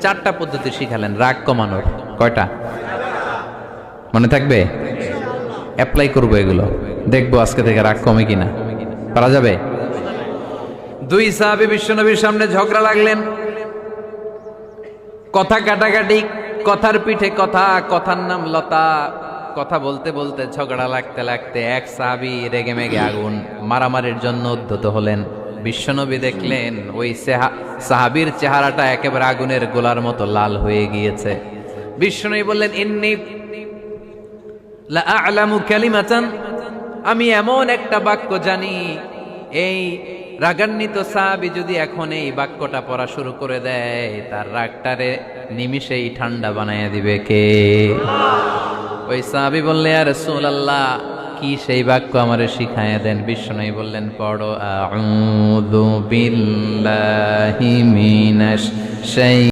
4টা পদ্ধতি শিখালেন রাগ কমানোর। কয়টা মনে থাকবে? অ্যাপ্লাই করবো এগুলো, দেখবো আজকে থেকে রাগ কমে কিনা। পারা যাবে? 2 সাহাবী বিশ্বনবীর সামনে ঝগড়া লাগলেন, কথা কাটাকাটি, কথার পিঠে কথা, কথার নাম লতা। কথা বলতে বলতে ঝগড়া লাগতে লাগতে এক সাহাবী রেগে মেগে আগুন, মারামারির জন্য উদ্ধত হলেন। বিশ্বনবী দেখলেন ওই সাহাবীর চেহারাটা একেবারে আগুনের গোলার মতো লাল হয়ে গিয়েছে। বিশ্বনবী বললেন, ইন্নী লা আ'লামু কালিমাতান, আমি এমন একটা বাক্য জানি, এই রাগান্বিত সাহাবী যদি এখন এই বাক্যটা পড়া শুরু করে দেয়, তার রাগটারে নিমিষেই ঠান্ডা বানায় দিবে কে? ওই সাহাবী বললেন, ইয়া রাসূলুল্লাহ, কি সেই বাক্য আমারে শিখায়া দেন। বিশ্বনবী বললেন, পড়ো আউযু বিল্লাহি মিনাশ শাই